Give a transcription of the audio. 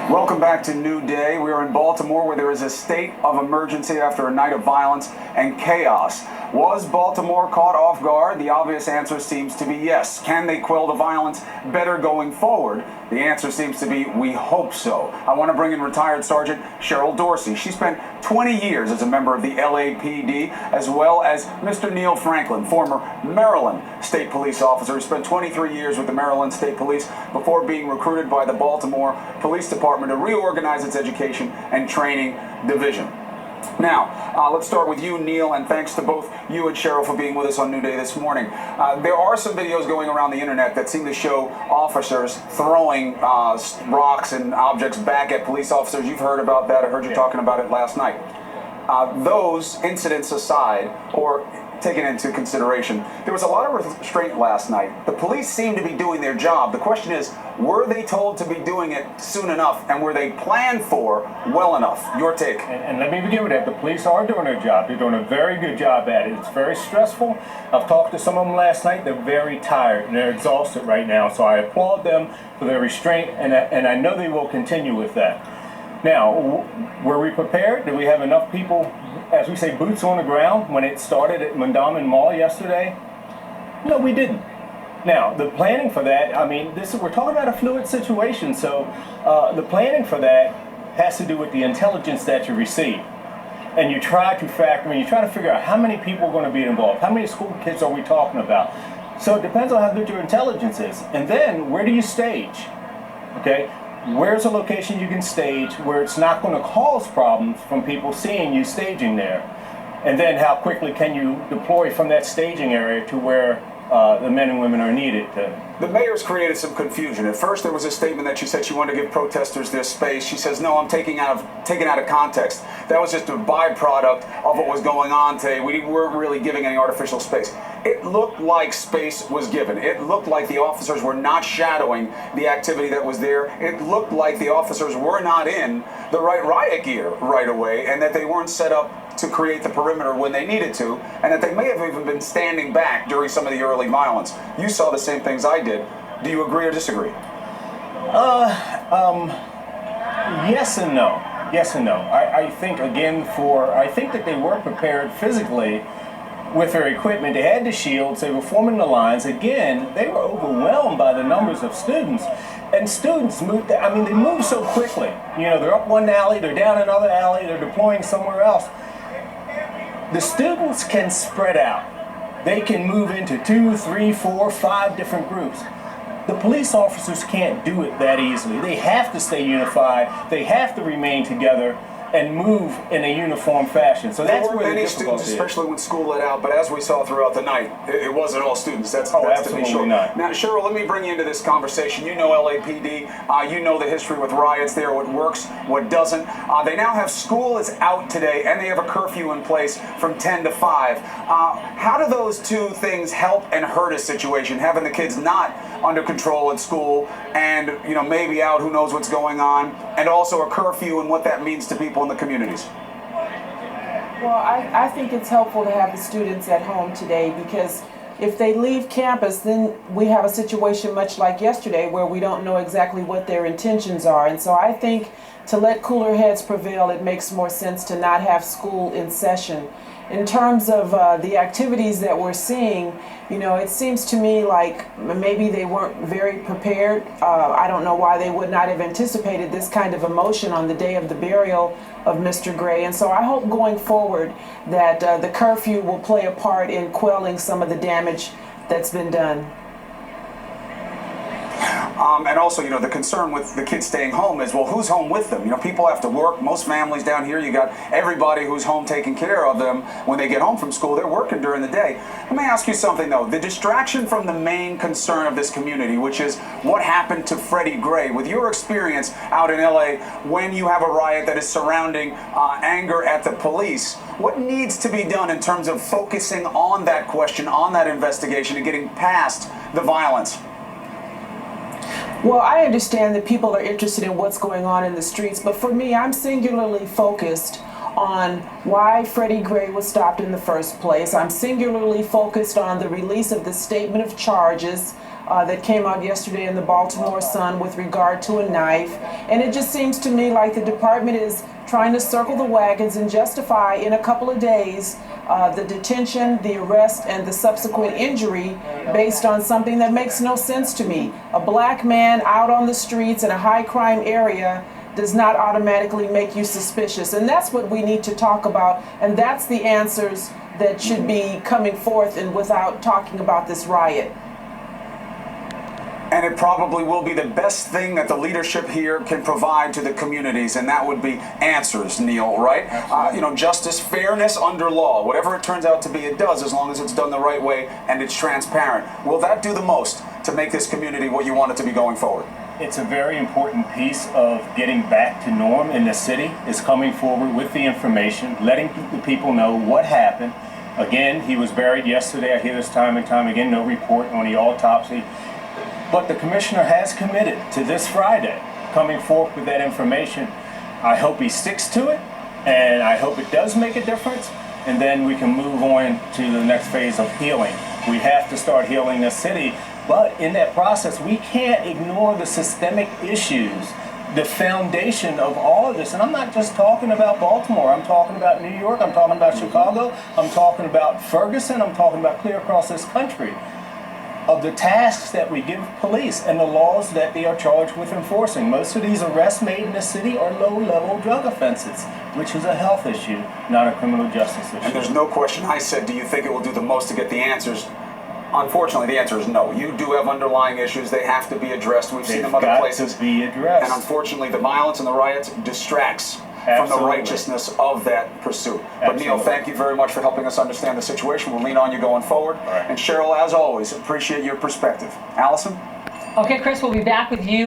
Welcome back to New Day. We are in Baltimore where there is a state of emergency after a night of violence and chaos. Was Baltimore caught off guard? The obvious answer seems to be yes. Can they quell the violence better going forward? The answer seems to be we hope so. I want to bring in retired Sergeant Cheryl Dorsey. She spent 20 years as a member of the LAPD, as well as Mr. Neil Franklin, former Maryland State Police officer. He spent 23 years with the Maryland State Police before being recruited by the Baltimore Police Department to reorganize its education and training division. Now, let's start with you, Neil, and thanks to both you and Cheryl for being with us on New Day this morning. There are some videos going around the internet that seem to show officers throwing rocks and objects back at police officers. You've heard about that. I heard you talking about it last night. Those incidents aside, or taken into consideration, there was a lot of restraint last night. The police seem to be doing their job. The question is, were they told to be doing it soon enough, and were they planned for well enough? Your take. And let me begin with that. The police are doing their job. They're doing a very good job at it. It's very stressful. I've talked to some of them last night. They're very tired and they're exhausted right now. So I applaud them for their restraint, and I know they will continue with that. Now, were we prepared? Did we have enough people, as we say, boots on the ground when it started at Mondawmin Mall yesterday? No, we didn't. Now, the planning for that, I mean, we're talking about a fluid situation, so the planning for that has to do with the intelligence that you receive. And you try to factor in, you try to figure out how many people are going to be involved, how many school kids are we talking about. So it depends on how good your intelligence is. And then, where do you stage? Okay? Where's a location you can stage where it's not going to cause problems from people seeing you staging there? And then how quickly can you deploy from that staging area to where the men and women are needed to. The mayor's created some confusion. At first, there was a statement that she said she wanted to give protesters their space. She says, no, I'm taken out of context. That was just a byproduct of what was going on today. We weren't really giving any artificial space. It looked like space was given. It looked like the officers were not shadowing the activity that was there. It looked like the officers were not in the right riot gear right away, and that they weren't set up to create the perimeter when they needed to, and that they may have even been standing back during some of the early violence. You saw the same things I did. Do you agree or disagree? Yes and no. Yes and no. I think, again, I think that they were prepared physically with their equipment. They had the shields, they were forming the lines. Again, they were overwhelmed by the numbers of students. And students moved, they move so quickly. You know, they're up one alley, they're down another alley, they're deploying somewhere else. The students can spread out. They can move into 2, 3, 4, 5 different groups. The police officers can't do it that easily. They have to stay unified. They have to remain together and move in a uniform fashion. So that's where the difficulty is. There were many students, especially when school let out, but as we saw throughout the night, it wasn't all students. That's to be sure. Not. Now, Cheryl, let me bring you into this conversation. You know LAPD. You know the history with riots there, what works, what doesn't. They now have school is out today, and they have a curfew in place from 10 to 5. How do those two things help and hurt a situation, having the kids not under control at school and, maybe out, who knows what's going on, and also a curfew and what that means to people in the communities? Well, I think it's helpful to have the students at home today, because if they leave campus, then we have a situation much like yesterday where we don't know exactly what their intentions are. And so I think to let cooler heads prevail, it makes more sense to not have school in session. In terms of the activities that we're seeing, it seems to me like maybe they weren't very prepared. I don't know why they would not have anticipated this kind of emotion on the day of the burial of Mr. Gray. And so I hope going forward that the curfew will play a part in quelling some of the damage that's been done. And also, the concern with the kids staying home is, well, who's home with them? People have to work. Most families down here, you got everybody who's home taking care of them when they get home from school. They're working during the day. Let me ask you something, though. The distraction from the main concern of this community, which is what happened to Freddie Gray. With your experience out in L.A., when you have a riot that is surrounding anger at the police, what needs to be done in terms of focusing on that question, on that investigation, and getting past the violence? Well, I understand that people are interested in what's going on in the streets, but for me, I'm singularly focused on why Freddie Gray was stopped in the first place. I'm singularly focused on the release of the statement of charges that came out yesterday in the Baltimore Sun with regard to a knife. And it just seems to me like the department is trying to circle the wagons and justify in a couple of days the detention, the arrest, and the subsequent injury based on something that makes no sense to me. A black man out on the streets in a high crime area does not automatically make you suspicious. And that's what we need to talk about, and that's the answers that should be coming forth and without talking about this riot. And it probably will be the best thing that the leadership here can provide to the communities, and that would be answers, Neil, right? Justice, fairness under law. Whatever it turns out to be, it does, as long as it's done the right way and it's transparent. Will that do the most to make this community what you want it to be going forward? It's a very important piece of getting back to norm in the city, is coming forward with the information, letting the people know what happened. Again, he was buried yesterday. I hear this time and time again, no report on the autopsy. But the commissioner has committed to this Friday coming forth with that information. I hope he sticks to it, and I hope it does make a difference, and then we can move on to the next phase of healing. We have to start healing the city, but in that process, we can't ignore the systemic issues, the foundation of all of this. And I'm not just talking about Baltimore. I'm talking about New York. I'm talking about Chicago. I'm talking about Ferguson. I'm talking about clear across this country, of the tasks that we give police and the laws that they are charged with enforcing. Most of these arrests made in the city are low-level drug offenses, which is a health issue, not a criminal justice issue. And there's no question. I said, do you think it will do the most to get the answers? Unfortunately, the answer is no. You do have underlying issues. They have to be addressed. We've seen them other places. To be addressed. And unfortunately, the violence and the riots distracts from the righteousness of that pursuit. But Neil, thank you very much for helping us understand the situation. We'll lean on you going forward. Right. And Cheryl, as always, appreciate your perspective. Allison? Okay, Chris, we'll be back with you.